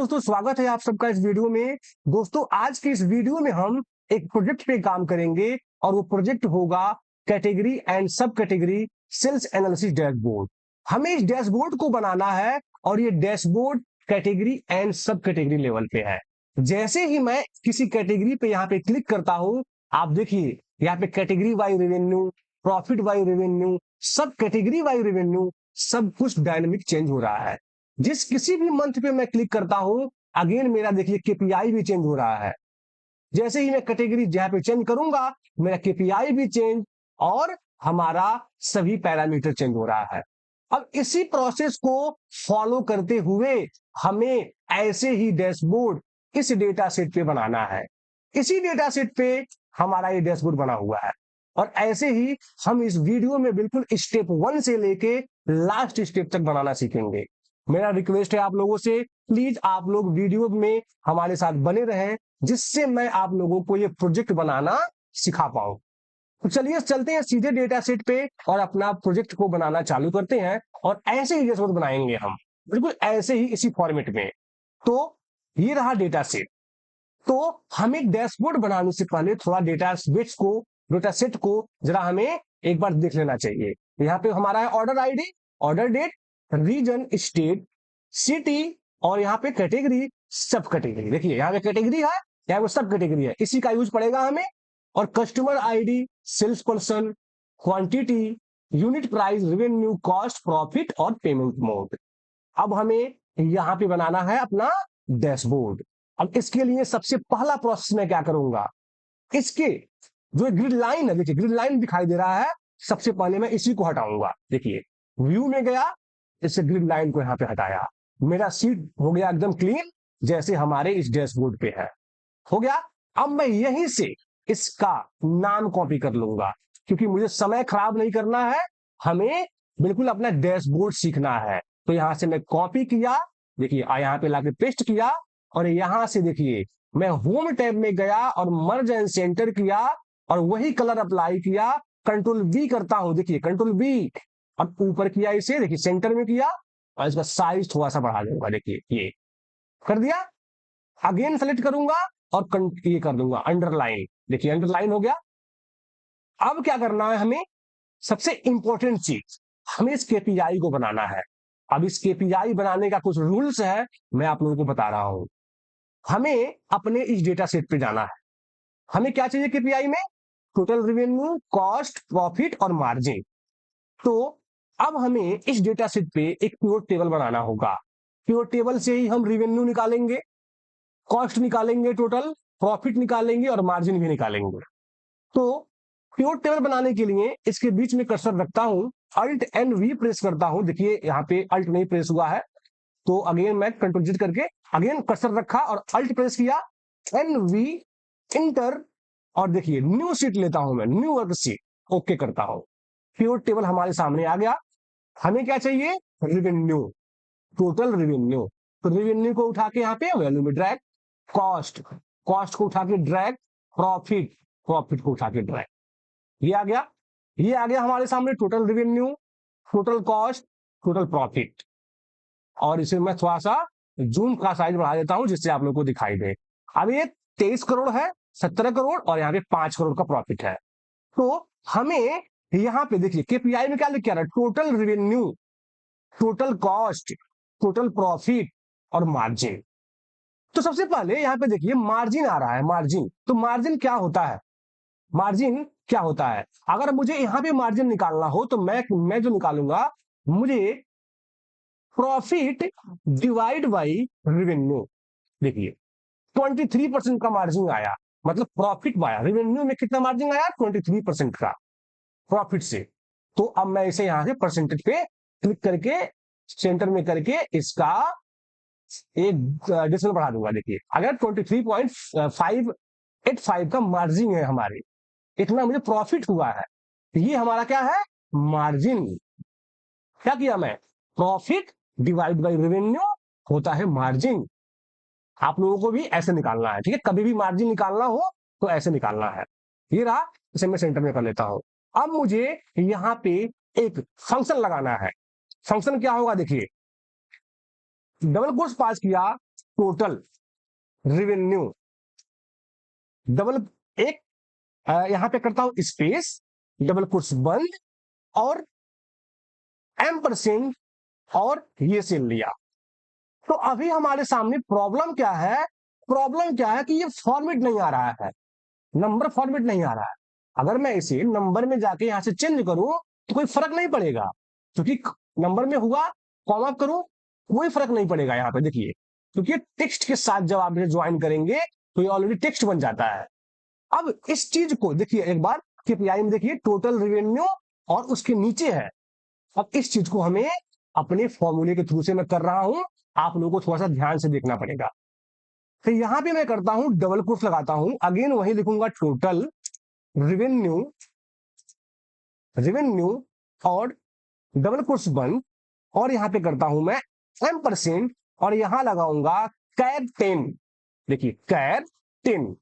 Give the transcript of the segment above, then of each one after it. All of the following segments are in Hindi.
दोस्तों स्वागत है आप सबका इस वीडियो में। दोस्तों आज की इस वीडियो में हम एक प्रोजेक्ट पे काम करेंगे और वो प्रोजेक्ट होगा कैटेगरी एंड सब कैटेगरी सेल्स एनालिसिस डैशबोर्ड। हमें इस डैशबोर्ड को बनाना है और ये डैशबोर्ड कैटेगरी एंड सब कैटेगरी लेवल पे है। जैसे ही मैं किसी कैटेगरी पे यहाँ पे क्लिक करता हूं, आप देखिए यहाँ पे category wise revenue, profit wise revenue, सब कैटेगरी वाइज रेवेन्यू, सब कुछ डायनेमिक चेंज हो रहा है। जिस किसी भी मंथ पे मैं क्लिक करता हूं, अगेन मेरा देखिए केपीआई भी चेंज हो रहा है। जैसे ही मैं कैटेगरी जहां पे चेंज करूंगा, मेरा केपीआई भी चेंज और हमारा सभी पैरामीटर चेंज हो रहा है। अब इसी प्रोसेस को फॉलो करते हुए हमें ऐसे ही डैशबोर्ड इस डेटा सेट पे बनाना है। इसी डेटा सेट पे हमारा ये डैशबोर्ड बना हुआ है और ऐसे ही हम इस वीडियो में बिल्कुल स्टेप 1 से लेके लास्ट स्टेप तक बनाना सीखेंगे। मेरा रिक्वेस्ट है आप लोगों से, प्लीज आप लोग वीडियो में हमारे साथ बने रहें, जिससे मैं आप लोगों को ये प्रोजेक्ट बनाना सिखा पाऊं। तो चलिए चलते हैं सीधे डेटा सेट पे और अपना प्रोजेक्ट को बनाना चालू करते हैं और ऐसे ही डैशबोर्ड बनाएंगे हम, बिल्कुल ऐसे ही इसी फॉर्मेट में। तो ये रहा डेटा सेट। तो हमें डैशबोर्ड बनाने से पहले थोड़ा डेटा सेट को जरा हमें एक बार देख लेना चाहिए। यहाँ पे हमारा है order ID, order date, region, state, city और यहाँ पे कैटेगरी, सब कैटेगरी। देखिए यहाँ पे कैटेगरी है, यहाँ पे सब कैटेगरी है, इसी का यूज पड़ेगा हमें। और customer ID, sales person, quantity, unit price, revenue, cost, profit और पेमेंट मोड। अब हमें यहाँ पे बनाना है अपना डैशबोर्ड। अब इसके लिए सबसे पहला प्रोसेस मैं क्या करूंगा, इसके जो ग्रिड लाइन है, देखिए ग्रिड लाइन दिखाई दे रहा है, सबसे पहले मैं इसी को हटाऊंगा। देखिए व्यू में गया, इससे ग्रिड लाइन को यहाँ पे हटाया, मेरा सीट हो गया एकदम क्लीन, जैसे हमारे इस डैशबोर्ड पे है। हो गया। अब मैं यहीं से इसका नाम कॉपी कर लूंगा, क्योंकि मुझे समय खराब नहीं करना है, हमें बिल्कुल अपना डैशबोर्ड सीखना है। तो यहां से मैं कॉपी किया, देखिए यहाँ पे लाके पेस्ट किया और यहां से देखिए मैं होम टैब में गया और मर्ज एंड सेंटर किया और वही कलर अप्लाई किया। कंट्रोल वी करता हूं, देखिए कंट्रोल वी, और ऊपर किया इसे, देखिए सेंटर में किया और इसका साइज थोड़ा सा बढ़ा दूंगा, देखिए ये कर दिया। अगेन सेलेक्ट करूंगा और ये कर दूंगा अंडरलाइन, देखिए अंडरलाइन हो गया। अब क्या करना है हमें, सबसे इंपॉर्टेंट चीज, हमें इस केपीआई को बनाना है। अब इस केपीआई बनाने का कुछ रूल्स है, मैं आप लोगों को बता रहा हूं। हमें अपने इस डेटा सेट पे जाना है। हमें क्या चाहिए केपीआई में, टोटल रेवेन्यू, कॉस्ट, प्रॉफिट और मार्जिन। तो अब हमें इस डेटा सेट पे एक प्योर टेबल बनाना होगा। प्योर टेबल से ही हम रेवेन्यू निकालेंगे, कॉस्ट निकालेंगे, टोटल प्रॉफिट निकालेंगे और मार्जिन भी निकालेंगे। तो प्योर टेबल बनाने के लिए इसके बीच में कर्सर रखता हूं, अल्ट एन वी प्रेस करता हूं। देखिए यहाँ पे अल्ट नहीं प्रेस हुआ है, तो अगेन मैं कंट्रोल जेड करके अगेन कर्सर रखा और अल्ट प्रेस किया, एन वी इंटर, और देखिए न्यू सीट लेता हूं मैं, न्यू वर्क सीट, ओके करता हूं। प्योर टेबल हमारे सामने आ गया। हमें क्या चाहिए, रेवेन्यू, टोटल रेवेन्यू। तो रेवेन्यू को उठा के यहाँ पे वैल्यू में ड्रैग, कॉस्ट, कॉस्ट को उठा के ड्रैग, प्रॉफिट, प्रॉफिट को उठा के ड्रैग, ये आ गया। ये आ गया हमारे सामने total revenue, total cost, total profit. और इसे मैं थोड़ा सा जूम का साइज बढ़ा देता हूं, जिससे आप लोगों को दिखाई दे। अब ये 23 करोड़ है, 17 करोड़ और यहाँ पे 5 करोड़ का प्रॉफिट है। तो हमें यहाँ पे देखिए केपीआई में क्या लिखा है, total revenue, total cost, total profit और मार्जिन। तो सबसे पहले यहाँ पे देखिए मार्जिन आ रहा है, मार्जिन। तो मार्जिन क्या होता है, मार्जिन क्या होता है, अगर मुझे यहाँ पे मार्जिन निकालना हो तो मैं जो निकालूंगा, मुझे प्रॉफिट डिवाइड बाई रेवेन्यू। देखिए 23% का मार्जिन आया, मतलब प्रॉफिट आया, रेवेन्यू में कितना मार्जिन आया, 23% का प्रॉफिट से। तो अब मैं इसे यहां से परसेंटेज पे क्लिक करके सेंटर में करके इसका एक डिजिटल बढ़ा दूंगा। देखिए अगर 23.585 का मार्जिन है हमारे, इतना मुझे प्रॉफिट हुआ है, ये हमारा क्या है, मार्जिन। क्या किया मैं, प्रॉफिट डिवाइड बाय रेवेन्यू होता है मार्जिन। आप लोगों को भी ऐसे निकालना है, ठीक है, कभी भी मार्जिन निकालना हो तो ऐसे निकालना है। ये रहा, इसे मैं सेंटर में कर लेता हूं। अब मुझे यहां पे एक फंक्शन लगाना है। फंक्शन क्या होगा, देखिए डबल कोट्स पास किया, टोटल रेवेन्यू डबल एक यहां पे करता हूं स्पेस, डबल कोट्स बंद और M% और ये सेल लिया। तो अभी हमारे सामने प्रॉब्लम क्या है? प्रॉब्लम क्या है कि ये फॉर्मेट नहीं आ रहा है, नंबर फॉर्मेट नहीं आ रहा है। अगर मैं इसे नंबर में जाके यहां से चेंज करूं तो कोई फर्क नहीं पड़ेगा, क्योंकि नंबर में हुआ, कॉमा करूं, कोई फर्क नहीं पड़ेगा यहां पे। देखिए, क्योंकि टेक्स्ट के साथ जब आप इसे ज्वाइन करेंगे तो ये ऑलरेडी टेक्स्ट बन जाता है। अब इस चीज को देखिए एक बार, केपीआई में देखिए टोटल रेवेन्यू और उसके नीचे है। अब इस चीज को हमें अपने फॉर्मूले के थ्रू से मैं कर रहा हूं, आप लोगों को थोड़ा सा ध्यान से देखना पड़ेगा। तो यहां पे मैं करता हूं डबल कोट्स लगाता हूं, अगेन वही लिखूंगा टोटल रेवेन्यू, रेवेन्यू और डबल कोट्स बंद, और यहां पे करता हूं मैं M% और यहां लगाऊंगा कैर 10। देखिए कैर 10।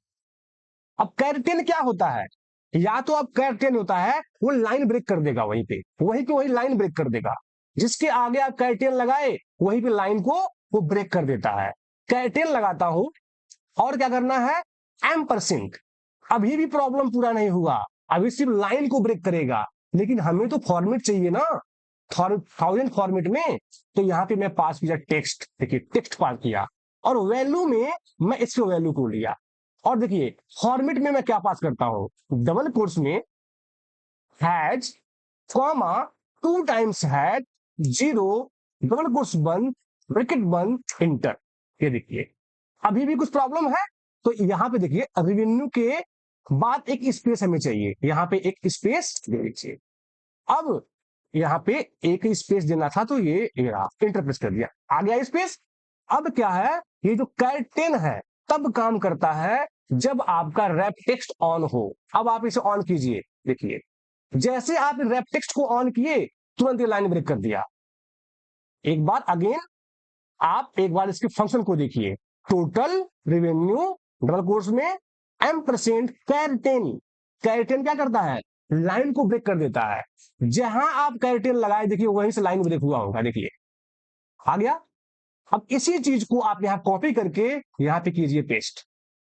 अब कैर 10 क्या होता है? या तो अब कैर 10 होता है वो लाइन ब्रेक कर देगा, वहीं पे वही लाइन ब्रेक कर देगा। जिसके आगे आप कैर 10 लगाए वहीं पे लाइन को वो ब्रेक कर देता है। कैर 10 लगाता हूं और क्या करना है? M%। अभी भी प्रॉब्लम पूरा नहीं हुआ, अभी सिर्फ लाइन को ब्रेक करेगा, लेकिन हमें तो फॉर्मेट चाहिए ना, 1000 फॉर्मेट में। तो यहां पे मैं पास किया टेक्स्ट, देखिए टेक्स्ट पास किया, और वैल्यू में मैं इसके वैल्यू को लिया। और देखिए फॉर्मेट में मैं क्या पास करता हूं? डबल कोट्स में has, comma, 2 times has, 0, double quotes बंद, ब्रैकेट बंद, इंटर। ये देखिए अभी भी कुछ प्रॉब्लम है। तो यहां पे देखिए रेवेन्यू के बाद एक स्पेस हमें चाहिए, यहां पे एक स्पेस दे दीजिए। अब यहां पे एक स्पेस देना था, तो ये इंटर प्रेस कर दिया, आ गया स्पेस। अब क्या है? ये जो कैर 10 है तब काम करता है जब आपका रैप टेक्स्ट ऑन हो। अब आप इसे ऑन कीजिए, देखिए जैसे आप रैप टेक्स्ट को ऑन किए तुरंत ये लाइन ब्रेक कर दिया। एक बार अगेन आप एक बार इसके फंक्शन को देखिए, टोटल रेवेन्यू डबल कोट्स में M% कैर 10। कैर 10 क्या करता है? लाइन को ब्रेक कर देता है। जहां आप कैर 10 लगाए देखिए वहीं से लाइन ब्रेक हुआ होगा, देखिए आ गया। अब इसी चीज को आप यहां कॉपी करके यहां पे कीजिए पेस्ट,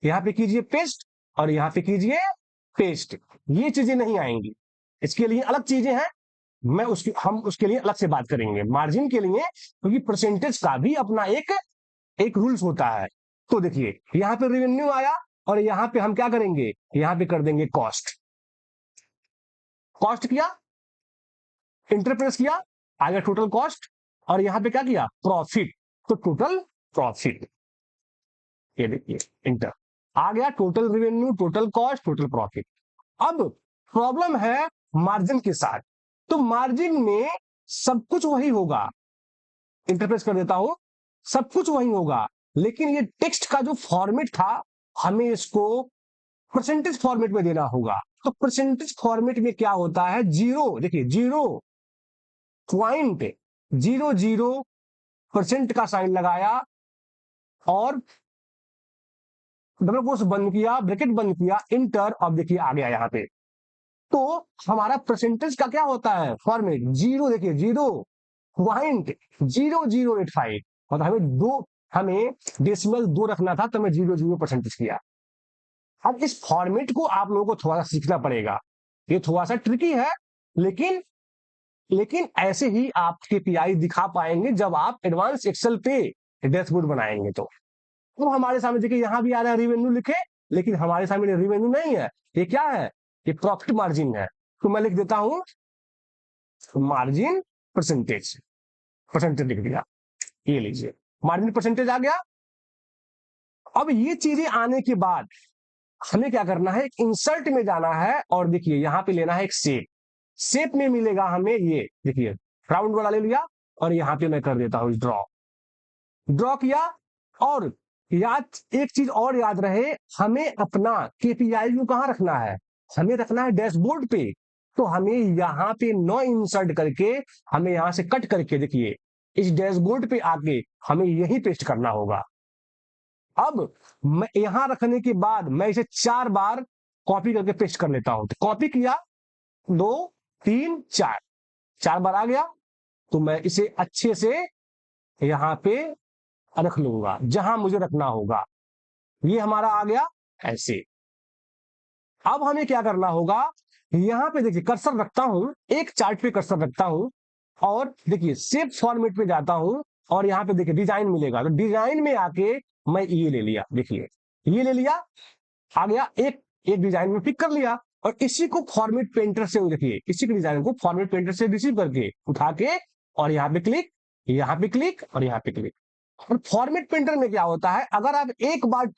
यहां पे कीजिए पेस्ट और यहां पे कीजिए पेस्ट। ये चीजें नहीं आएंगी, इसके लिए अलग चीजें हैं, हम उसके लिए अलग से बात करेंगे मार्जिन के लिए, क्योंकि परसेंटेज का भी अपना एक एक रूल्स होता है। तो देखिए यहां पे रेवेन्यू आया और यहां पे हम क्या करेंगे? यहां पे कर देंगे कॉस्ट। कॉस्ट किया, इंटरप्रेस किया, आ गया टोटल कॉस्ट, और यहां पे क्या किया? प्रॉफिट। तो टोटल प्रॉफिट, ये देखिए इंटर, आ गया total revenue, total cost, total profit. अब प्रॉब्लम है मार्जिन के साथ। तो मार्जिन में सब कुछ वही होगा, इंटरप्रेस कर देता हूं, सब कुछ वही होगा, लेकिन ये टेक्स्ट का जो फॉर्मेट था हमें इसको परसेंटेज फॉर्मेट में देना होगा। तो परसेंटेज फॉर्मेट में क्या होता है? 0, देखिए 0.00% का साइन लगाया और डबल कोट्स बंद किया, ब्रैकेट बंद किया, इंटर। अब देखिए आ गया यहां पे। तो हमारा परसेंटेज का क्या होता है फॉर्मेट? 0, देखिए 0.0085, और हमें डेसिमल 2 रखना था, तो मैं 00% किया। अब इस फॉर्मेट को आप लोगों को थोड़ा सा सीखना पड़ेगा, ये थोड़ा सा ट्रिकी है, लेकिन लेकिन ऐसे ही आप केपीआई दिखा पाएंगे जब आप एडवांस एक्सेल पे डैशबोर्ड बनाएंगे। तो हमारे सामने देखिए यहां भी आ रहा है रेवेन्यू लिखे, लेकिन हमारे सामने रेवेन्यू नहीं है, ये क्या है? ये प्रॉफिट मार्जिन है। तो मैं लिख देता हूं मार्जिन परसेंटेज, परसेंटेज लिख दिया, ये लीजिए मार्जिन परसेंटेज आ गया। अब ये चीजें आने के बाद हमें क्या करना है? एक इंसर्ट में जाना है और देखिए यहां पे लेना है एक शेप। शेप में मिलेगा हमें ये, देखिए राउंड वाला ले लिया और यहां पे मैं कर देता हूं ड्रॉ, ड्रॉ किया। और एक चीज और याद रहे, हमें अपना केपीआई को कहां रखना है? हमें रखना है डैशबोर्ड पे। तो हमें यहां पे नो इंसर्ट करके, हमें यहां से कट करके देखिए इस डैशबोर्ड पे आके हमें यही पेस्ट करना होगा। अब मैं यहां रखने के बाद मैं इसे 4 बार कॉपी करके पेस्ट कर लेता हूं। तो कॉपी किया, 2, 3, 4 बार आ गया। तो मैं इसे अच्छे से यहां पे रख लूंगा जहां मुझे रखना होगा। ये हमारा आ गया ऐसे। अब हमें क्या करना होगा, यहां पे देखिए कर्सर रखता हूं, एक चार्ट पे कर्सर रखता हूं और देखिए शेप फॉर्मेट पे जाता हूं और यहां पे देखिए डिजाइन मिलेगा, तो डिजाइन में आके मैं ये ले लिया, देखिए ये ले लिया, आ गया एक एक डिजाइन में पिक कर लिया और इसी को फॉर्मेट पेंटर से देखिए इसी के डिजाइन को फॉर्मेट पेंटर से रिसीव करके उठा के और यहाँ पे क्लिक, यहाँ पे क्लिक और यहाँ पे क्लिक। और फॉर्मेट पेंटर में क्या होता है, अगर आप एक बार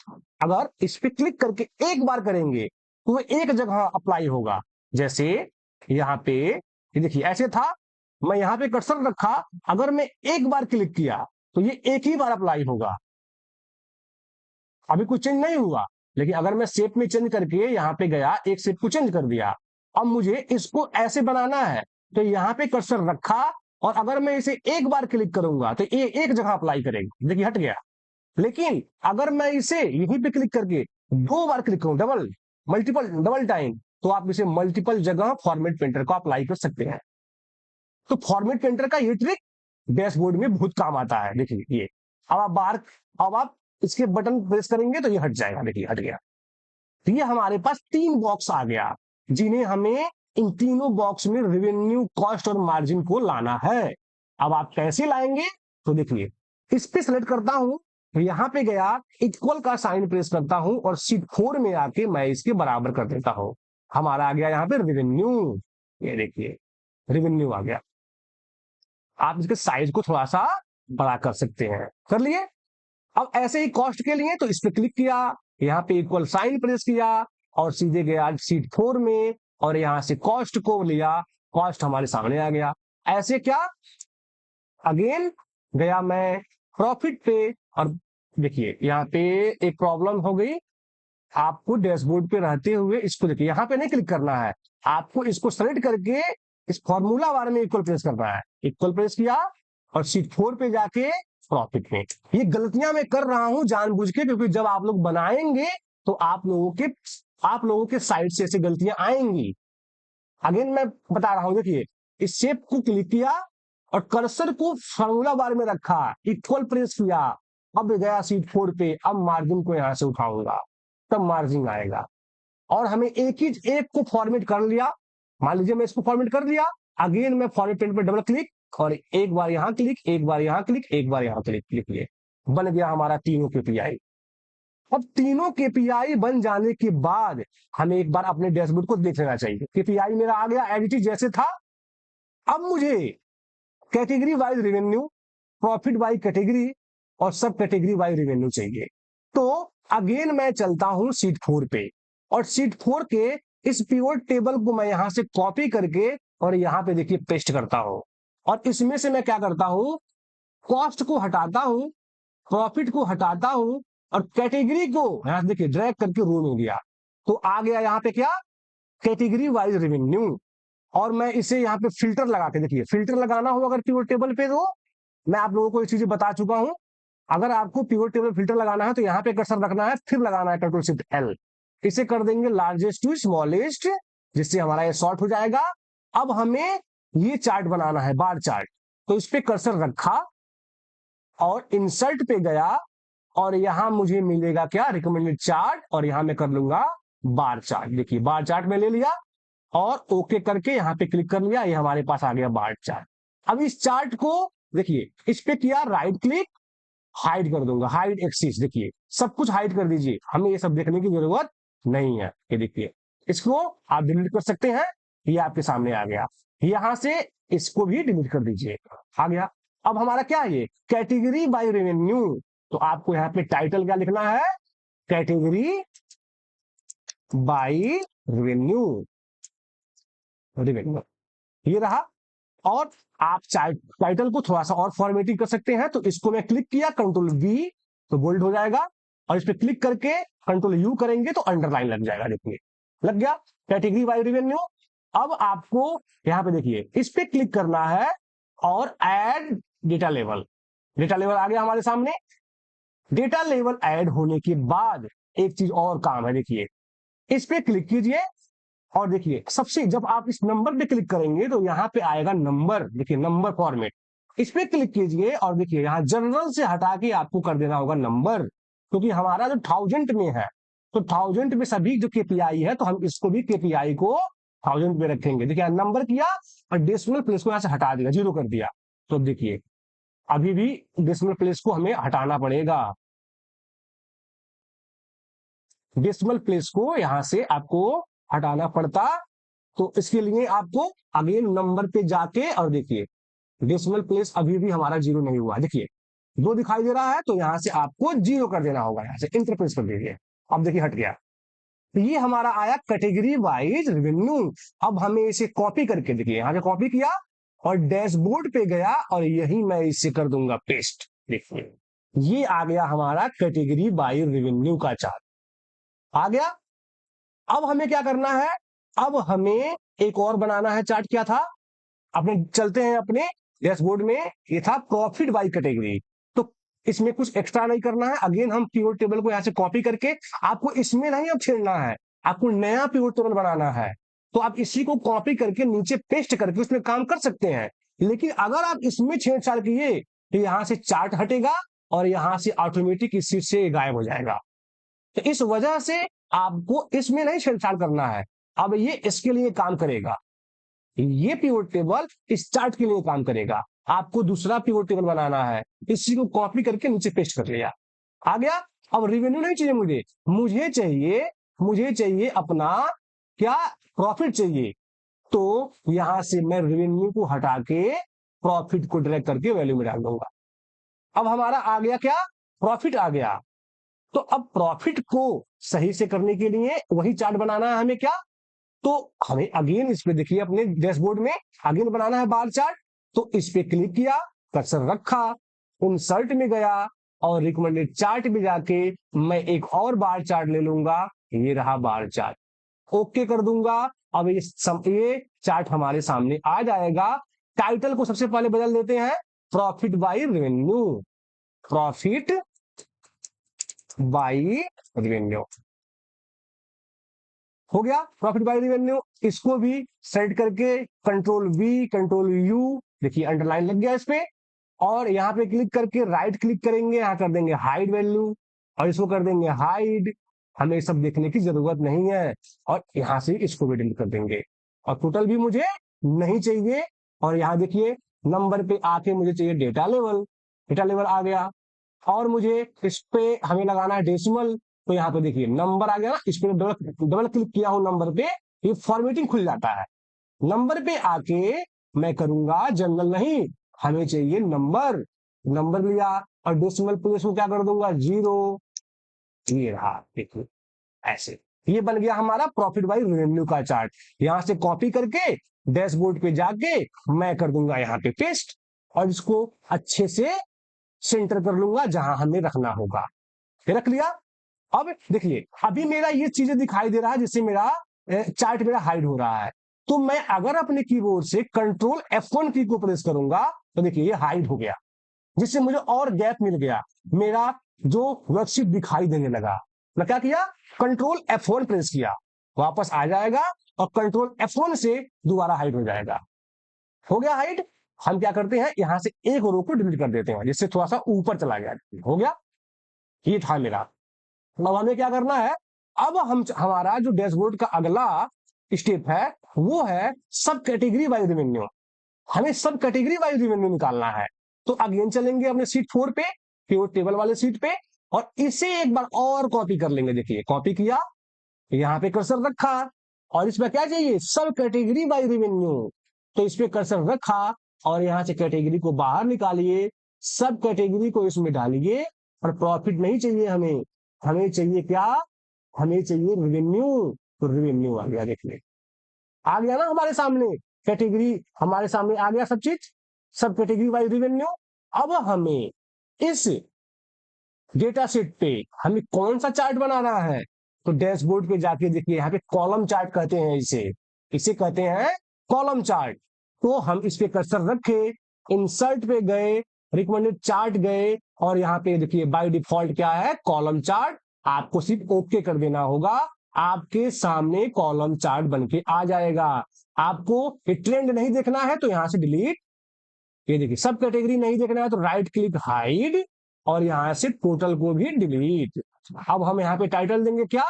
अगर इस पे क्लिक करके एक बार करेंगे तो वो एक जगह अप्लाई होगा। जैसे यहाँ पे ये देखिए ऐसे था, मैं यहाँ पे कर्सर रखा, अगर मैं एक बार क्लिक किया तो ये एक ही बार अप्लाई होगा, अभी कुछ चेंज नहीं हुआ। लेकिन अगर मैं शेप में चेंज करके यहाँ पे गया, एक शेप को चेंज कर दिया, अब मुझे इसको ऐसे बनाना है तो यहाँ पे कर्सर रखा और अगर मैं इसे एक बार क्लिक करूंगा तो ये एक जगह अप्लाई करेगा, देखिए हट गया। लेकिन अगर मैं इसे यहीं पे क्लिक करके दो बार क्लिक करूं, डबल टाइम, तो आप इसे मल्टीपल जगह फॉर्मेट पेंटर को अप्लाई कर सकते हैं। तो फॉर्मेट पेंटर का ये ट्रिक डैशबोर्ड में बहुत काम आता है। देखिए ये अब आप बाहर, अब आप इसके बटन प्रेस करेंगे तो ये हट जाएगा, देखिए हट गया। तो ये हमारे पास तीन बॉक्स आ गया जिन्हें हमें इन तीनों बॉक्स में रेवेन्यू, कॉस्ट और मार्जिन को लाना है। अब आप कैसे लाएंगे, तो देखिए इस पे सेलेक्ट करता हूं, यहां पे गया, इक्वल का साइन प्रेस करता हूं और शीट 4 में आके मैं इसके बराबर कर देता हूं। हमारा आ गया यहाँ पे रेवेन्यू, ये देखिए रेवेन्यू आ गया। आप इसके साइज को थोड़ा सा बड़ा कर सकते हैं, कर लिए। अब ऐसे ही कॉस्ट के लिए तो इस पे क्लिक किया, यहाँ पे इक्वल साइन प्रेस किया और सीधे गया शीट 4 में और यहां से कॉस्ट को लिया, कॉस्ट हमारे सामने आ गया। ऐसे क्या, अगेन गया मैं प्रॉफिट पे और देखिए यहाँ पे एक प्रॉब्लम हो गई, आपको डैशबोर्ड पे रहते हुए इसको देखिए यहाँ पे नहीं क्लिक करना है, आपको इसको सेलेक्ट करके इस फॉर्मूला बार में इक्वल प्रेस करना है। इक्वल प्रेस किया और शीट 4 पे जाके प्रॉफिट में। ये गलतियां मैं कर रहा हूं जानबूझ के, क्योंकि जब आप लोग बनाएंगे तो आप लोगों के साइड से ऐसी गलतियां आएंगी। अगेन मैं बता रहा हूं, देखिए इस शेप को क्लिक किया और कर्सर को फॉर्मूला बार में रखा, इक्वल प्रेस किया, अब गया शीट 4 पे, अब मार्जिन को यहां से उठाऊंगा तब मार्जिन आएगा। और हमें एक को फॉर्मेट कर लिया, मान लीजिए मैं इसको फॉर्मेट कर दिया, अगेन मैं फॉर्मेट पेन पे डबल क्लिक और एक बार यहां क्लिक, एक बार यहां क्लिक, एक बार यहां क्लिक, क्लिक किए, बन गया हमारा तीनों केपीआई। अब तीनों केपीआई बन जाने के बाद हमें एक बार अपने डैशबोर्ड को देख लेना चाहिए। केपीआई मेरा आ गया एडिटी जैसे था। अब मुझे category wise revenue, profit by category और सब कैटेगरी वाइज रेवेन्यू चाहिए। तो अगेन मैं चलता हूं शीट 4 पे और शीट 4 के इस पिवट टेबल को मैं यहां से कॉपी करके और यहां पे देखिए पेस्ट करता हूं और इसमें से मैं क्या करता हूं, कॉस्ट को हटाता हूं, प्रॉफिट को हटाता हूं और कैटेगरी को यहां देखिए ड्रैग करके रो में दिया, तो आ गया यहां पे क्या, कैटेगरी वाइज रेवेन्यू। और मैं इसे यहाँ पे फिल्टर लगा के, देखिए फिल्टर लगाना हो अगर पिवट टेबल पे, तो मैं आप लोगों को ये चीजें बता चुका हूं। अगर आपको पिवट टेबल फिल्टर लगाना है तो यहाँ पे कर्सर रखना है, फिर लगाना है कंट्रोल शिफ्ट एल, इसे कर देंगे लार्जेस्ट टू स्मॉलेस्ट, जिससे हमारा ये शॉर्ट हो जाएगा। अब हमें ये चार्ट बनाना है, बार चार्ट, तो इस पे कर्सर रखा और इंसर्ट पे गया और यहां मुझे मिलेगा क्या, रिकमेंडेड चार्ट, और यहां मैं कर लूंगा बार चार्ट। देखिए बार चार्ट में ले लिया और ओके करके यहां पे क्लिक कर लिया, ये हमारे पास आ गया बार चार्ट। अब इस चार्ट को देखिए इस पे किया, राइट क्लिक, हाइड कर दूंगा, हाइड एक्सिस, देखिए सब कुछ हाइड कर दीजिए, हमें ये सब देखने की जरूरत नहीं है। ये देखिए इसको आप डिलीट कर सकते हैं, ये आपके सामने आ गया। यहां से इसको भी डिलीट कर दीजिए, आ गया। अब हमारा क्या है, ये कैटेगरी बाय रेवेन्यू, तो आपको यहाँ पे टाइटल क्या लिखना है, कैटेगरी बाय रेवेन्यू, रेवेन्यू ये रहा। और आप टाइटल को थोड़ा सा और फॉर्मेटिंग कर सकते हैं, तो इसको मैं क्लिक किया, कंट्रोल वी तो बोल्ड हो जाएगा, और इस पर क्लिक करके कंट्रोल यू करेंगे तो अंडरलाइन लग जाएगा, देखिए लग गया कैटेगरी बाय रेवेन्यू। अब आपको यहां पे देखिए इस पे क्लिक करना है और add data level, data level आ गया हमारे सामने। डेटा लेवल ऐड होने के बाद एक चीज और काम है, देखिए इस पे क्लिक कीजिए और देखिए सबसे जब आप इस नंबर पे क्लिक करेंगे तो यहां पे आएगा नंबर, देखिए नंबर फॉर्मेट, इस पे क्लिक कीजिए और देखिए यहाँ जनरल से हटा के आपको कर देना होगा नंबर, क्योंकि हमारा जो 1000 में है, तो 1000 में सभी जो केपीआई है, तो हम इसको भी केपीआई को 1000 में रखेंगे। देखिए नंबर किया और डेसिमल प्लेस को यहाँ से हटा दिया, 0 कर दिया। तो देखिए अभी भी डेसिमल प्लेस को हमें हटाना पड़ेगा, डेसिमल प्लेस को यहां से आपको हटाना पड़ता। तो इसके लिए आपको अगेन नंबर पे जाके और देखिए डेसिमल प्लेस अभी भी हमारा 0 नहीं हुआ, देखिए 2 दिखाई दे रहा है, तो यहां से आपको 0 कर देना होगा, यहां से इंटर प्रेस कर दीजिए। अब देखिए हट गया। तो ये हमारा आया कैटेगरी वाइज रेवेन्यू। अब हमें इसे कॉपी करके देखिए यहाँ से कॉपी किया और डैशबोर्ड पे गया और यही मैं इसे कर दूंगा पेस्ट। देखिए ये आ गया हमारा कैटेगरी वाइज रेवेन्यू का चार्ट आ गया। अब हमें क्या करना है, अब हमें एक और बनाना है चार्ट। क्या था, अपने चलते हैं अपने डैशबोर्ड में, ये था प्रॉफिट बाय कैटेगरी। तो इसमें कुछ एक्स्ट्रा नहीं करना है, अगेन हम पिवट टेबल को यहां से कॉपी करके, आपको इसमें नहीं अब छेड़ना है, आपको नया पिवट टेबल बनाना है। तो आप इसी को कॉपी करके नीचे पेस्ट करके उसमें काम कर सकते हैं। लेकिन अगर आप इसमें छेड़छाड़ किए तो यहां से चार्ट हटेगा और यहां से ऑटोमेटिक इस सीट से गायब हो जाएगा। तो इस वजह से आपको इसमें नहीं छेड़छाड़ करना है। अब ये इसके लिए काम करेगा, ये पिवट टेबल इस चार्ट के लिए काम करेगा। आपको दूसरा पिवट टेबल बनाना है, इसी को कॉपी करके नीचे पेस्ट कर लिया, आ गया। अब रेवेन्यू नहीं चाहिए मुझे, मुझे चाहिए अपना क्या, प्रॉफिट चाहिए। तो यहां से मैं रेवेन्यू को हटा के प्रॉफिट को ड्रैग करके वैल्यू में डाल दूंगा। अब हमारा आ गया क्या, प्रॉफिट आ गया। तो अब प्रॉफिट को सही से करने के लिए वही चार्ट बनाना है हमें क्या, तो हमें अगेन इस पे देखिए अपने डैशबोर्ड में अगेन बनाना है बार चार्ट। तो इस पे क्लिक किया, कर्सर रखा, इंसर्ट में गया और रिकमेंडेड चार्ट में जाके मैं एक और बार चार्ट ले लूंगा, ये रहा बार चार्ट, ओके कर दूंगा। अब ये चार्ट हमारे सामने आ जाएगा। टाइटल को सबसे पहले बदल देते हैं, profit by revenue, profit by revenue हो गया, प्रॉफिट बाय रेवेन्यू। इसको भी सेलेक्ट करके कंट्रोल वी कंट्रोल यू, देखिए अंडरलाइन लग गया इस पे। और यहाँ पे क्लिक करके राइट क्लिक करेंगे, यहाँ कर देंगे हाइड वैल्यू और इसको कर देंगे हाइड, हमें सब देखने की जरूरत नहीं है। और यहाँ से इसको भी डिलीट कर देंगे और टोटल भी मुझे नहीं चाहिए। और यहाँ देखिए नंबर पे आके मुझे चाहिए डेटा लेवल, डेटा लेवल आ गया। और मुझे इस पे हमें लगाना है डेसिमल, तो यहाँ पे देखिए नंबर आ गया ना, इस पे डबल क्लिक किया हूं नंबर पे, ये फॉर्मेटिंग खुल जाता है। नंबर पे आके मैं करूंगा जनरल नहीं, हमें चाहिए नंबर, नंबर लिया और डेसिमल प्लेस को क्या कर दूंगा 0, ये रहा देखिए ऐसे। ये बन गया हमारा प्रॉफिट बाय रेवेन्यू का चार्ट। यहां से कॉपी करके डैशबोर्ड पे जाके मैं कर दूंगा यहाँ पे पेस्ट और इसको अच्छे से सेंटर कर लूंगा जहां हमें रखना होगा, फिर रख लिया। अब देखिए अभी मेरा ये चीजें दिखाई दे रहा है जिससे मेरा चार्ट मेरा हाइड हो रहा है। तो मैं अगर अपने कीबोर्ड से कंट्रोल F1 की को प्रेस करूंगा तो देखिए ये हाइड हो गया, जिससे मुझे और गैप मिल गया, मेरा जो वर्कशीट दिखाई देने लगा। मैं क्या किया, कंट्रोल F1 प्रेस किया, वापस आ जाएगा और कंट्रोल F1 से दोबारा हाइड हो जाएगा। हो गया हाइड। हम क्या करते हैं, यहां से एक रो को डिलीट कर देते हैं जिससे थोड़ा सा ऊपर चला गया, हो गया, ये था मेरा। अब हमें क्या करना है, अब हम हमारा जो डैशबोर्ड का अगला स्टेप है वो है सब कैटेगरी वाइज रेवेन्यू। हमें सब कैटेगरी वाइज रेवेन्यू निकालना है। तो अगेन चलेंगे अपने सीट 4 पे, पिवट टेबल वाले सीट पे, और इसे एक बार और कॉपी कर लेंगे। देखिए कॉपी किया, यहाँ पे कर्सर रखा और इसमें क्या चाहिए, सब कैटेगरी बाय रेवेन्यू। तो इस पे कर्सर रखा और यहां से कैटेगरी को बाहर निकालिए, सब कैटेगरी को इसमें डालिए। और प्रॉफिट नहीं चाहिए हमें, हमें चाहिए क्या, हमें चाहिए रेवेन्यू। तो रेवेन्यू आ गया, देखिए आ गया ना हमारे सामने, कैटेगरी हमारे सामने आ गया, सब चीज सब कैटेगरी बाय रेवेन्यू। अब हमें इस डेटा सेट पे हमें कौन सा चार्ट बनाना है, तो डैशबोर्ड पे जाके देखिए यहाँ पे कॉलम चार्ट कहते हैं इसे, इसे कहते हैं कॉलम चार्ट। तो हम इस पे कर्सर रखे, इंसर्ट पे गए, रिकमेंडेड चार्ट गए और यहाँ पे देखिए बाय डिफॉल्ट क्या है, कॉलम चार्ट। आपको सिर्फ ओके कर देना होगा, आपके सामने कॉलम चार्ट बन के आ जाएगा। आपको ये ट्रेंड नहीं देखना है तो यहां से डिलीट ये देखिए सब कैटेगरी नहीं देखना है तो राइट क्लिक हाइड और यहां से टोटल को भी डिलीट। अब हम यहाँ पे टाइटल देंगे क्या,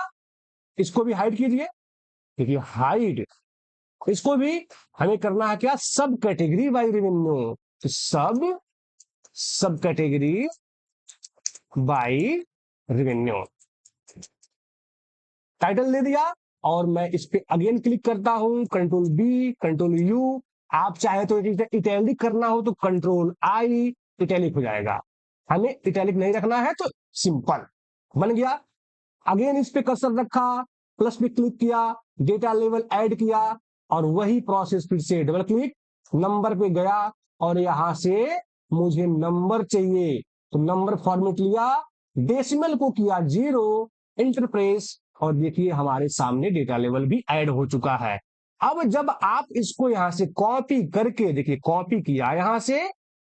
इसको भी हाइड कीजिए, देखिए हाइड। इसको भी हमें करना है क्या, सब कैटेगरी बाय रेवेन्यू, तो सब कैटेगरी बाय रेवेन्यू टाइटल दे दिया। और मैं इस पे अगेन क्लिक करता हूं, कंट्रोल बी कंट्रोल यू, आप चाहे तो इटैलिक करना हो तो कंट्रोल आई, इटैलिक हो जाएगा। हमें इटैलिक नहीं रखना है तो सिंपल बन गया। अगेन इस पे कर्सर रखा, प्लस पे क्लिक किया, डेटा लेवल ऐड किया और वही प्रोसेस फिर से डबल क्लिक, नंबर पे गया और यहां से मुझे नंबर चाहिए तो नंबर फॉर्मेट लिया, डेसिमल को किया 0, इंटर प्रेस और देखिए हमारे सामने डेटा लेवल भी ऐड हो चुका है। अब जब आप इसको यहां से कॉपी करके, देखिए कॉपी किया यहां से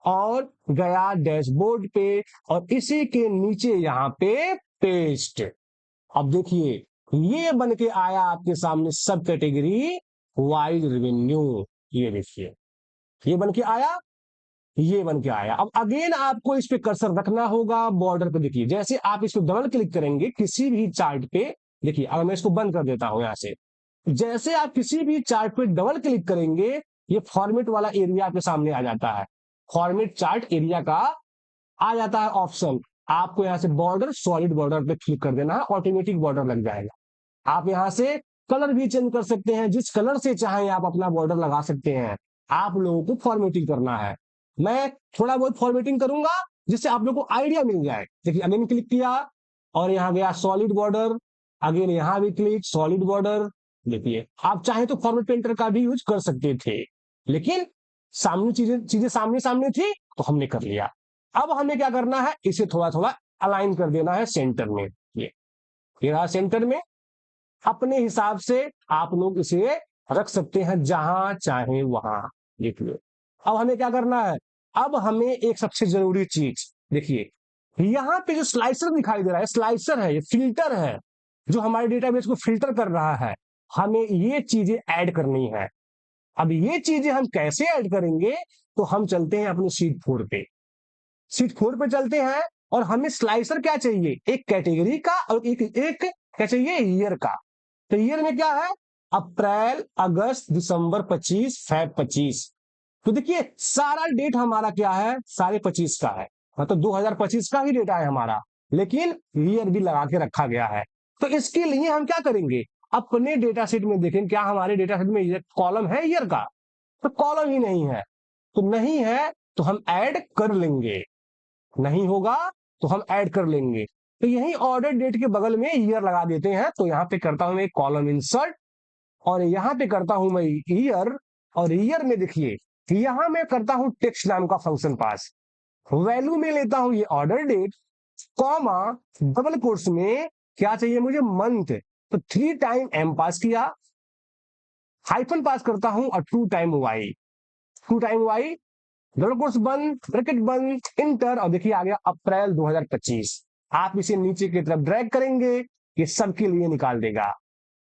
और गया डैशबोर्ड पे और इसी के नीचे यहां पे पेस्ट। अब देखिए ये बन के आया आपके सामने सब कैटेगरी वाइज रेवेन्यू, ये देखिए ये बन के आया, ये बन के आया। अब अगेन आपको इस पे कर्सर रखना होगा बॉर्डर पे, देखिए जैसे आप इस पे डबल क्लिक करेंगे किसी भी चार्ट पे, देखिए अगर मैं इसको बंद कर देता हूं यहां से, जैसे आप किसी भी चार्ट पे डबल क्लिक करेंगे ये फॉर्मेट वाला एरिया आपके सामने आ जाता है, फॉर्मेट चार्ट एरिया का आ जाता है ऑप्शन। आपको यहां से बॉर्डर सॉलिड बॉर्डर पे क्लिक कर देना है, ऑटोमेटिक बॉर्डर लग जाएगा। आप यहां से कलर भी चेंज कर सकते हैं, जिस कलर से चाहे आप अपना बॉर्डर लगा सकते हैं। आप लोगों को फॉर्मेटिंग करना है, मैं थोड़ा बहुत फॉर्मेटिंग करूंगा जिससे आप लोगों को आइडिया मिल जाए। देखिए अगेन क्लिक किया और यहां गया सॉलिड बॉर्डर, अगेन यहां भी क्लिक सॉलिड बॉर्डर। देखिए आप चाहे तो फॉर्मेट पेंटर का भी यूज कर सकते थे, लेकिन सामने चीजें चीजें सामने सामने थी तो हमने कर लिया। अब हमें क्या करना है, इसे थोड़ा थोड़ा अलाइन कर देना है सेंटर में, ये रहा सेंटर में। अपने हिसाब से आप लोग इसे रख सकते हैं जहां चाहे वहां। देखिए अब हमें क्या करना है, अब हमें एक सबसे जरूरी चीज, देखिए यहां पे जो स्लाइसर दिखाई दे रहा है, स्लाइसर है, ये फिल्टर है जो हमारे डेटाबेस को फिल्टर कर रहा है। हमें ये चीजें ऐड करनी है। अब ये चीजें हम कैसे ऐड करेंगे, तो हम चलते हैं अपनी शीट 4 पे, शीट 4 पे चलते हैं और हमें स्लाइसर क्या चाहिए, एक कैटेगरी का और एक क्या चाहिए, ईयर का। तो ईयर में क्या है, अप्रैल अगस्त दिसंबर 25 फैब 25। तो देखिए सारा डेट हमारा क्या है, सारे 25 का है, मतलब 2025 का ही डेटा है हमारा, लेकिन ईयर भी लगा के रखा गया है। तो इसके लिए हम क्या करेंगे, अपने डेटा सेट में देखें क्या हमारे डेटा सेट में कॉलम है ईयर का, तो कॉलम ही नहीं है। तो नहीं है तो हम ऐड कर लेंगे, नहीं होगा तो हम ऐड कर लेंगे। तो यही ऑर्डर डेट के बगल में ईयर लगा देते हैं। तो यहां पे करता हूं मैं कॉलम इंसर्ट और यहां पे करता हूं मैं ईयर, और ईयर में देखिए यहां मैं करता हूं टेक्स्ट नाम का फंक्शन पास, वैल्यू में लेता हूं ये order date, comma double quotes में क्या चाहिए मुझे, मंथ। तो 3 टाइम एम पास किया, हाइफन पास करता हूं और 2 time Y, 2 time Y, double quotes बंद, ब्रैकेट बंद, इंटर, और देखिए आ गया अप्रैल 2025। आप इसे नीचे की तरफ ड्रैग करेंगे, ये सबके लिए निकाल देगा।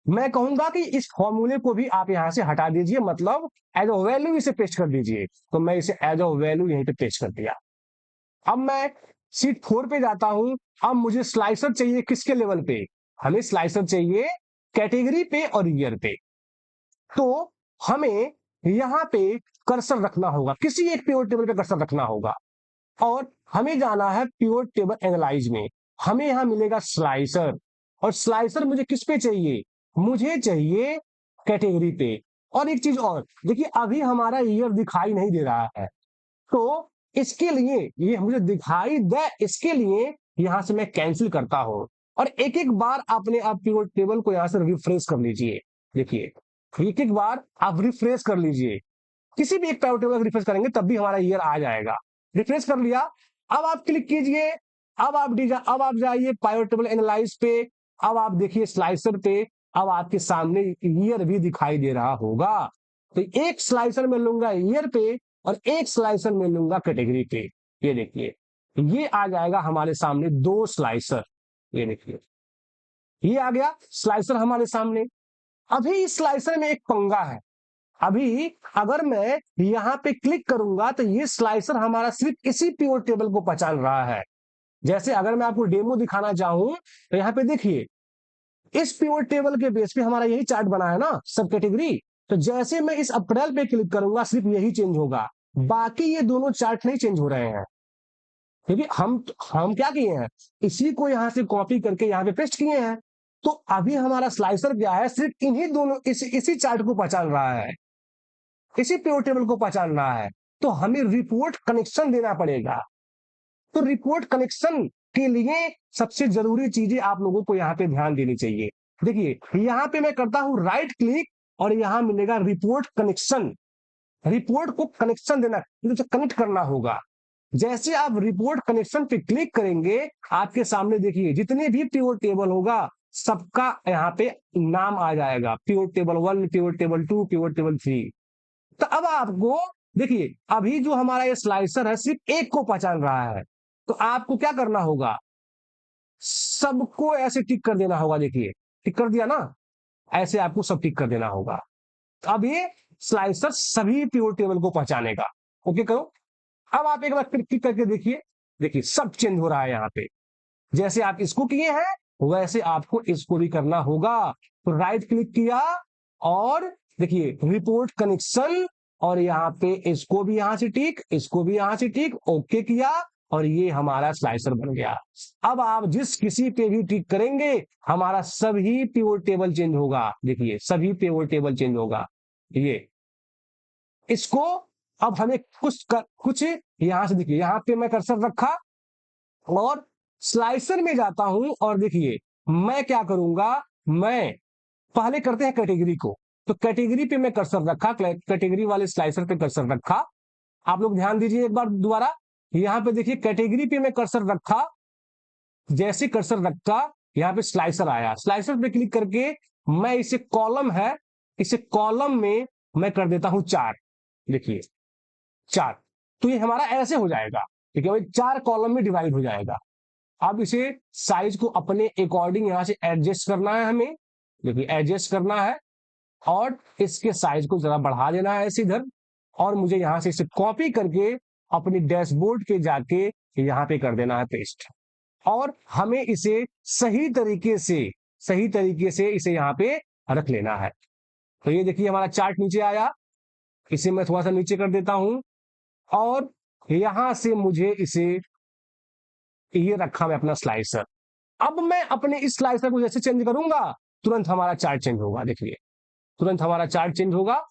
मैं कहूंगा कि इस फॉर्मूले को भी आप यहां से हटा दीजिए, मतलब एज अ वैल्यू इसे पेस्ट कर दीजिए। तो मैं इसे एज अ वैल्यू यहीं पे पेस्ट कर दिया। अब मैं शीट 4 पे जाता हूं। अब मुझे स्लाइसर चाहिए किसके लेवल पे, हमें स्लाइसर चाहिए कैटेगरी पे और ईयर पे। तो हमें यहां पे कर्सर रखना होगा, किसी एक पिवट टेबल पे कर्सर रखना होगा और हमें जाना है पिवट टेबल एनालाइज में। हमें यहां मिलेगा स्लाइसर, और स्लाइसर मुझे किस पे चाहिए, मुझे चाहिए कैटेगरी पे। और एक चीज और देखिए, अभी हमारा ईयर दिखाई नहीं दे रहा है, तो इसके लिए ये मुझे दिखाई दे, इसके लिए यहां से मैं कैंसिल करता हूं और एक एक बार अपने आप पिवट टेबल को यहां से रिफ्रेश कर लीजिए। देखिए एक एक बार आप रिफ्रेश कर लीजिए, किसी भी एक पिवट टेबल रिफ्रेश करेंगे तब भी हमारा ईयर आ जाएगा। रिफ्रेश कर लिया, अब आप क्लिक कीजिए, अब आप जाइए पाइवट टेबल एनालाइज पे। अब आप देखिए स्लाइसर पे, अब आपके सामने ईयर भी दिखाई दे रहा होगा। तो एक स्लाइसर में लूंगा ईयर पे और एक स्लाइसर में लूंगा कैटेगरी पे। ये देखिए ये आ जाएगा हमारे सामने 2 स्लाइसर, ये देखिए ये आ गया स्लाइसर हमारे सामने। अभी इस स्लाइसर में एक पंगा है, अभी अगर मैं यहां पे क्लिक करूंगा तो ये स्लाइसर हमारा सिर्फ इसी पिवट टेबल को पहचान रहा है। जैसे अगर मैं आपको डेमो दिखाना चाहूं तो यहाँ पे देखिए, इस पिवट टेबल के बेस पे हमारा यही चार्ट बना है ना, सब कैटेगरी। तो जैसे मैं इस अप्रैल पे क्लिक करूंगा सिर्फ यही चेंज होगा, बाकी ये दोनों चार्ट नहीं चेंज हो रहे हैं। क्योंकि हम क्या किए हैं, इसी को यहां से कॉपी करके यहां पे पेस्ट किए हैं। तो अभी हमारा स्लाइसर क्या है, सिर्फ इन्हीं दोनों इसी चार्ट को पहचान रहा है, इसी पिवट टेबल को पहचान रहा है। तो हमें रिपोर्ट कनेक्शन देना पड़ेगा। तो रिपोर्ट कनेक्शन के लिए सबसे जरूरी चीजें आप लोगों को यहाँ पे ध्यान देनी चाहिए। देखिए यहाँ पे मैं करता हूं राइट क्लिक और यहां मिलेगा रिपोर्ट कनेक्शन। रिपोर्ट को कनेक्शन देना, कनेक्ट करना होगा। जैसे आप रिपोर्ट कनेक्शन पे क्लिक करेंगे, आपके सामने देखिए जितने भी पिवट टेबल होगा सबका यहाँ पे नाम आ जाएगा, pivot table 1, pivot table 2, pivot table 3। तो अब आपको देखिए, अभी जो हमारा ये स्लाइसर है सिर्फ एक को पहचान रहा है। तो आपको क्या करना होगा, सबको ऐसे टिक कर देना होगा। देखिए टिक कर दिया ना, ऐसे आपको सब टिक कर देना होगा। तो अब ये स्लाइसर सभी पिवट टेबल को पहचानेगा। ओके करो। अब आप एक बार क्लिक करके देखिए, देखिए सब चेंज हो रहा है यहाँ पे। जैसे आप इसको किए हैं वैसे आपको इसको भी करना होगा। तो राइट क्लिक किया और देखिए रिपोर्ट कनेक्शन, और यहाँ पे इसको भी यहां से टिक, इसको भी यहां से टिक, ओके किया और ये हमारा स्लाइसर बन गया। अब आप जिस किसी पे भी टिक करेंगे हमारा सभी पिवट टेबल चेंज होगा। देखिए सभी पिवट टेबल चेंज होगा। ये इसको अब हमें कुछ यहां से देखिए, यहां पे मैं कर्सर रखा और स्लाइसर में जाता हूं और देखिए मैं क्या करूंगा, मैं पहले करते हैं कैटेगरी को। तो कैटेगरी पे मैं कर्सर रखा, कैटेगरी वाले स्लाइसर पे कर्सर रखा। आप लोग ध्यान दीजिए एक बार दोबारा, यहां पे देखिए कैटेगरी पे मैं कर्सर रखा। जैसे कर्सर रखा यहां पे स्लाइसर आया, स्लाइसर पे क्लिक करके मैं इसे कॉलम है, इसे कॉलम में मैं कर देता हूं 4। देखिए 4, तो ये हमारा ऐसे हो जाएगा। ठीक है भाई, 4 कॉलम में डिवाइड हो जाएगा। अब इसे साइज को अपने अकॉर्डिंग यहां से एडजस्ट करना है हमें। देखिए एडजस्ट करना है और इसके साइज को जरा बढ़ा देना है ऐसे इधर, और मुझे यहां से इसे कॉपी करके अपनी डैशबोर्ड के जाके यहां पे कर देना है पेस्ट। और हमें इसे सही तरीके से इसे यहां पे रख लेना है। तो ये देखिए हमारा चार्ट नीचे आया, इसे मैं थोड़ा सा नीचे कर देता हूं और यहां से मुझे इसे ये रखा मैं अपना स्लाइसर। अब मैं अपने इस स्लाइसर को जैसे चेंज करूंगा तुरंत हमारा चार्ट चेंज होगा। देखिए तुरंत हमारा चार्ट चेंज होगा,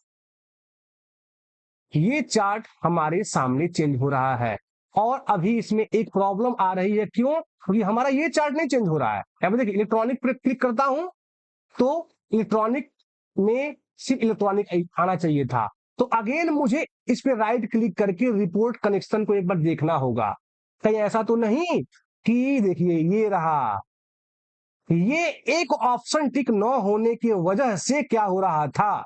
ये चार्ट हमारे सामने चेंज हो रहा है। और अभी इसमें एक प्रॉब्लम आ रही है, क्यों? क्योंकि हमारा ये चार्ट नहीं चेंज हो रहा है। अब देखिए इलेक्ट्रॉनिक पर क्लिक करता हूं तो इलेक्ट्रॉनिक में सिर्फ इलेक्ट्रॉनिक आना चाहिए था। तो अगेन मुझे इस पे राइट क्लिक करके रिपोर्ट कनेक्शन को एक बार देखना होगा, कहीं ऐसा तो नहीं कि देखिए ये रहा, ये एक ऑप्शन टिक न होने की वजह से क्या हो रहा था,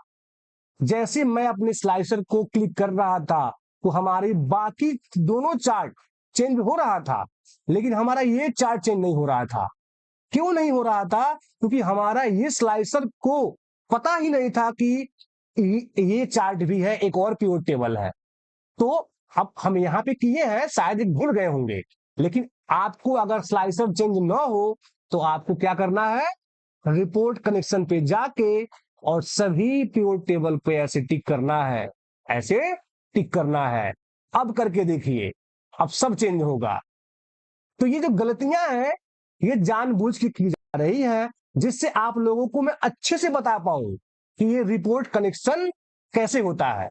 जैसे मैं अपने स्लाइसर को क्लिक कर रहा था तो हमारी बाकी दोनों चार्ट चेंज हो रहा था, लेकिन हमारा ये चार्ट चेंज नहीं हो रहा था। क्यों नहीं हो रहा था? क्योंकि हमारा ये स्लाइसर को पता ही नहीं था कि ये चार्ट भी है, एक और पिवट टेबल है। तो अब हम यहां पे किए हैं, शायद एक भूल गए होंगे, लेकिन आपको अगर स्लाइसर चेंज ना हो तो आपको क्या करना है, रिपोर्ट कनेक्शन पे जाके और सभी पिवट टेबल पे ऐसे टिक करना है, ऐसे टिक करना है। अब करके देखिए, अब सब चेंज होगा। तो ये जो गलतियां हैं ये जानबूझ के की जा रही है, जिससे आप लोगों को मैं अच्छे से बता पाऊं कि ये रिपोर्ट कनेक्शन कैसे होता है।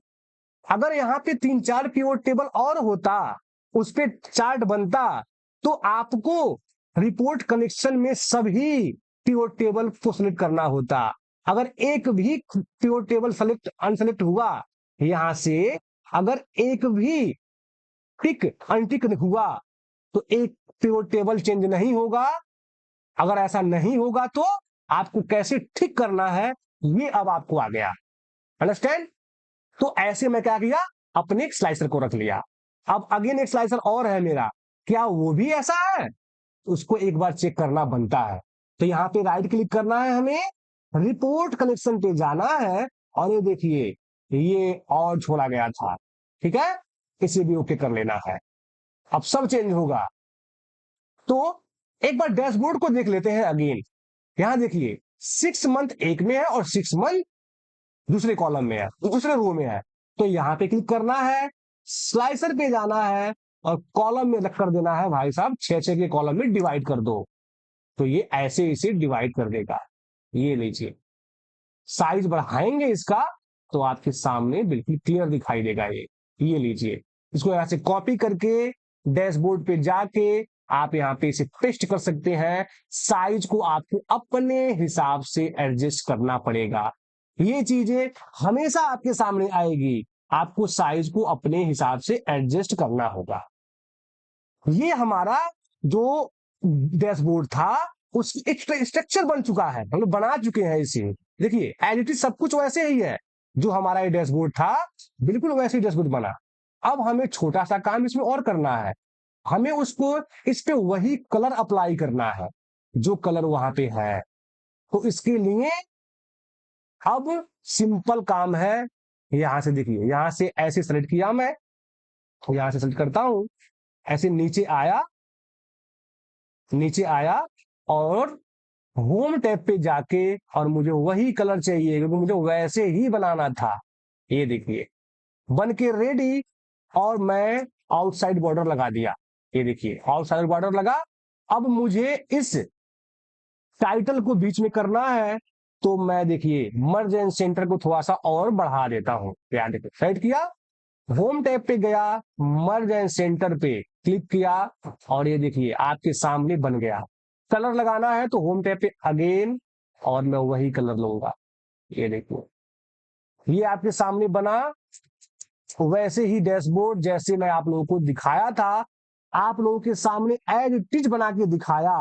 अगर यहाँ पे 3-4 पिवट टेबल और होता, उस पे चार्ट बनता, तो आपको रिपोर्ट कनेक्शन में सभी पिवट टेबल को सिलेक्ट करना होता। अगर एक भी पिवट टेबल सेलेक्ट अनसेलेक्ट हुआ यहां से, अगर एक भी टिक अनटिक हुआ तो एक पिवट टेबल चेंज नहीं होगा। अगर ऐसा नहीं होगा तो आपको कैसे ठीक करना है ये अब आपको आ गया। अंडरस्टैंड? तो ऐसे मैं क्या किया, अपने स्लाइसर को रख लिया। अब अगेन एक स्लाइसर और है मेरा, क्या वो भी ऐसा है? उसको एक बार चेक करना बनता है। तो यहां पे राइट क्लिक करना है हमें, रिपोर्ट कनेक्शन पे जाना है और ये देखिए ये और छोड़ा गया था, ठीक है, इसे भी ओके कर लेना है। अब सब चेंज होगा। तो एक बार डैशबोर्ड को देख लेते हैं अगेन। यहां देखिए 6 मंथ एक में है और 6 मंथ दूसरे कॉलम में है, दूसरे रो में है। तो यहां पे क्लिक करना है, स्लाइसर पे जाना है और कॉलम में रख कर देना है भाई साहब 6 6 के कॉलम में डिवाइड कर दो। तो ये ऐसे इसे डिवाइड कर देगा। ये लीजिए, साइज बढ़ाएंगे इसका तो आपके सामने बिल्कुल क्लियर दिखाई देगा ये लीजिए। इसको यहां से कॉपी करके डैशबोर्ड पे जाके आप यहाँ पे इसे पेस्ट कर सकते हैं। साइज को आपको अपने हिसाब से एडजस्ट करना पड़ेगा। ये चीजें हमेशा आपके सामने आएगी, आपको साइज को अपने हिसाब से एडजस्ट करना होगा। ये हमारा जो डैशबोर्ड था उस एक स्ट्रक्चर बन चुका है, हम लोग बना चुके हैं इसे। देखिए एज इट इज सब कुछ वैसे ही है, जो हमारा ये डैशबोर्ड था बिल्कुल वैसे ही डैशबोर्ड बना। अब हमें छोटा सा काम इसमें और करना है, हमें उसको इस पे वही कलर अप्लाई करना है जो कलर वहां पे है। तो इसके लिए अब सिंपल काम है, यहां से देखिए, यहां से ऐसे सेलेक्ट किया मैं, यहां से सेलेक्ट करता हूं, ऐसे नीचे आया, नीचे आया और होम टैब पे जाके और मुझे वही कलर चाहिए क्योंकि मुझे वैसे ही बनाना था। ये देखिए बन के रेडी। और मैं आउटसाइड बॉर्डर लगा दिया, ये देखिए आउटसाइड बॉर्डर लगा। अब मुझे इस टाइटल को बीच में करना है, तो मैं देखिए मर्ज एंड सेंटर को थोड़ा सा और बढ़ा देता हूं। देखिए सेट किया, होम टैब पे गया, मर्ज एंड सेंटर पे क्लिक किया और ये देखिए आपके सामने बन गया। कलर लगाना है तो होम टैब पे अगेन और मैं वही कलर लूंगा। ये देखिए ये आपके सामने बना, वैसे ही डैशबोर्ड जैसे मैं आप लोगों को दिखाया था, आप लोगों के सामने एज इट इज बना के दिखाया।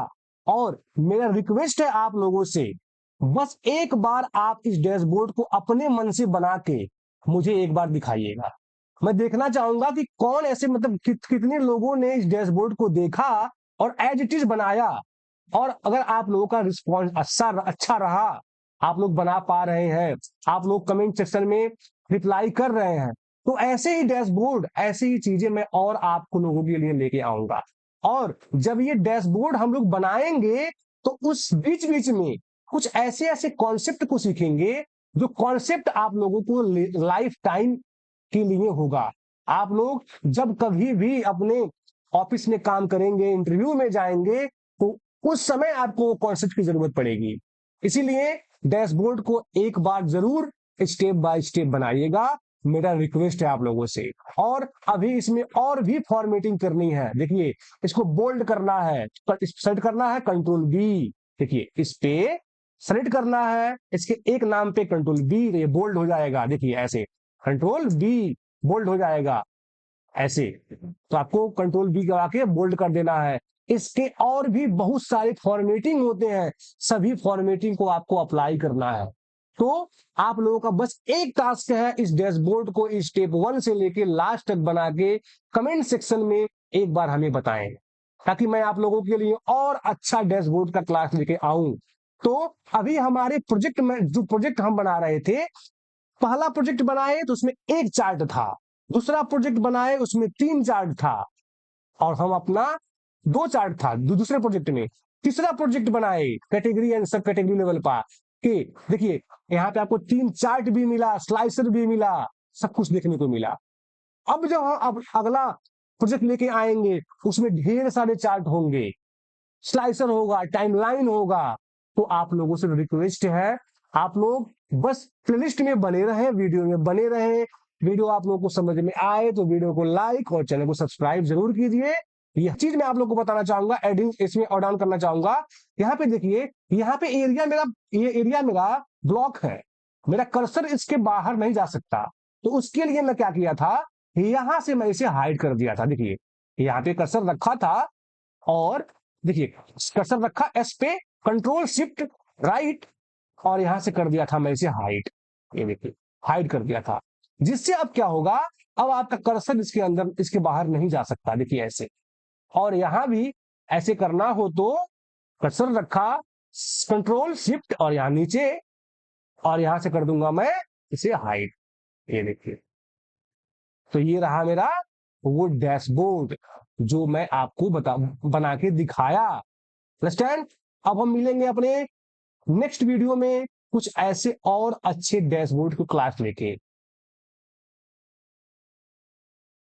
और मेरा रिक्वेस्ट है आप लोगों से, बस एक बार आप इस डैशबोर्ड को अपने मन से बना के मुझे एक बार दिखाइएगा। मैं देखना चाहूंगा कि कौन ऐसे मतलब कितने लोगों ने इस डैशबोर्ड को देखा और एज इट इज बनाया। और अगर आप लोगों का रिस्पॉन्स अच्छा रहा, आप लोग बना पा रहे हैं, आप लोग कमेंट सेक्शन में रिप्लाई कर रहे हैं, तो ऐसे ही डैशबोर्ड, ऐसी ही चीजें मैं और आपको लोगों के लिए लेके आऊंगा। और जब ये डैशबोर्ड हम लोग बनाएंगे तो उस बीच बीच में कुछ ऐसे ऐसे कॉन्सेप्ट को सीखेंगे जो कॉन्सेप्ट आप लोगों को लाइफ टाइम के लिए होगा। आप लोग जब कभी भी अपने ऑफिस में काम करेंगे, इंटरव्यू में जाएंगे, तो उस समय आपको वो कॉन्सेप्ट की जरूरत पड़ेगी। इसीलिए डैशबोर्ड को एक बार जरूर स्टेप बाय स्टेप बनाइएगा, मेरा रिक्वेस्ट है आप लोगों से। और अभी इसमें और भी फॉर्मेटिंग करनी है। देखिए इसको बोल्ड करना है, सेलेक्ट करना है कंट्रोल बी, देखिए इस पे सेलेक्ट करना है, इसके एक नाम पे कंट्रोल बी, ये बोल्ड हो जाएगा। देखिए ऐसे कंट्रोल बी बोल्ड हो जाएगा ऐसे। तो आपको कंट्रोल बी करा के बोल्ड कर देना है। इसके और भी बहुत सारे फॉर्मेटिंग होते हैं, सभी फॉर्मेटिंग को आपको अप्लाई करना है। तो आप लोगों का बस एक टास्क है, इस डैशबोर्ड को स्टेप 1 से लेके लास्ट तक बना के कमेंट सेक्शन में एक बार हमें बताएं, ताकि मैं आप लोगों के लिए और अच्छा डैशबोर्ड का क्लास लेके आऊं। तो अभी हमारे प्रोजेक्ट में जो प्रोजेक्ट हम बना रहे थे, पहला प्रोजेक्ट बनाए तो उसमें एक चार्ट था, दूसरा प्रोजेक्ट बनाए उसमें 3 चार्ट था, और हम अपना 2 चार्ट था दूसरे प्रोजेक्ट में। तीसरा प्रोजेक्ट बनाए कैटेगरी एंड सब कैटेगरी लेवल पर कि देखिए यहाँ पे आपको 3 चार्ट भी मिला, स्लाइसर भी मिला, सब कुछ देखने को मिला। अब जो हम अब अगला प्रोजेक्ट लेके आएंगे उसमें ढेर सारे चार्ट होंगे, स्लाइसर होगा, टाइमलाइन होगा। तो आप लोगों से रिक्वेस्ट है, आप लोग बस प्लेलिस्ट में बने रहे, वीडियो में बने रहे। वीडियो आप लोगों को समझ में आए तो वीडियो को लाइक और चैनल को सब्सक्राइब जरूर कीजिए। यह चीज मैं आप लोगों को बताना चाहूंगा, एडिंग इसमें और डाउन करना चाहूंगा। यहाँ पे देखिए, यहाँ पे एरिया मेरा, ये एरिया मेरा ब्लॉक है, मेरा कर्सर इसके बाहर नहीं जा सकता। तो उसके लिए मैं क्या किया था, यहां से मैं इसे हाइड कर दिया था। देखिए यहाँ पे कर्सर रखा था और देखिए कर्सर रखा एस पे, कंट्रोल शिफ्ट राइट, और यहां से कर दिया था मैं इसे हाइड। ये देखिए हाइड कर दिया था, जिससे अब क्या होगा, अब आपका कर्सर इसके अंदर, इसके बाहर नहीं जा सकता। देखिए ऐसे। और यहां भी ऐसे करना हो तो कर्सर रखा, कंट्रोल शिफ्ट और यहां नीचे, और यहां से कर दूंगा मैं इसे हाइड। ये देखिए, तो ये रहा मेरा वो डैशबोर्ड जो मैं आपको बना के दिखाया। अंडरस्टैंड? अब हम मिलेंगे अपने नेक्स्ट वीडियो में कुछ ऐसे और अच्छे डैशबोर्ड की क्लास लेके।